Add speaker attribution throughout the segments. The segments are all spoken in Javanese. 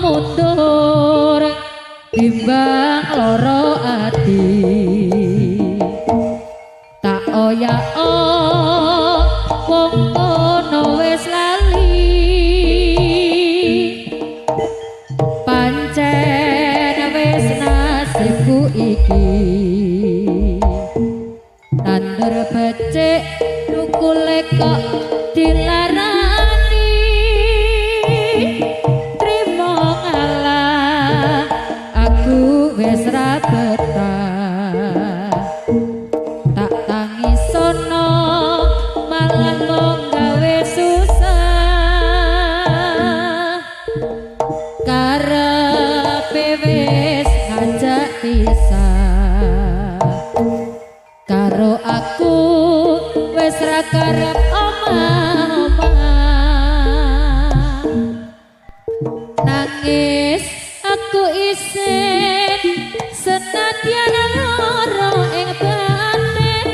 Speaker 1: mundur timbang loro ati tak wong kono wis lali pancen wis nasibku iki tandur becik nukule kok dilarani trimo ngalah aku wis ra betah tak tangisono malah mung gawe susah karepe wis ngajak pisah karo aku wis ra karep omah nangis aku isin senadyan lara ing batin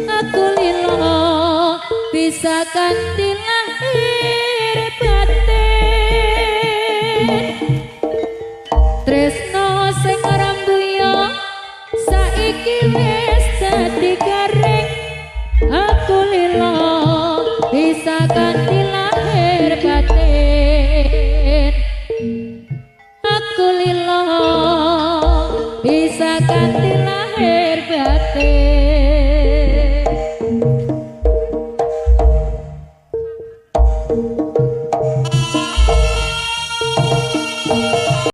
Speaker 1: aku lilo bisa kanthi lahir batin tresno sing rambuya saiki wis dadi garing aku lilo bisa kanthi lahir batin aku lilo bisa kanthi lahir batin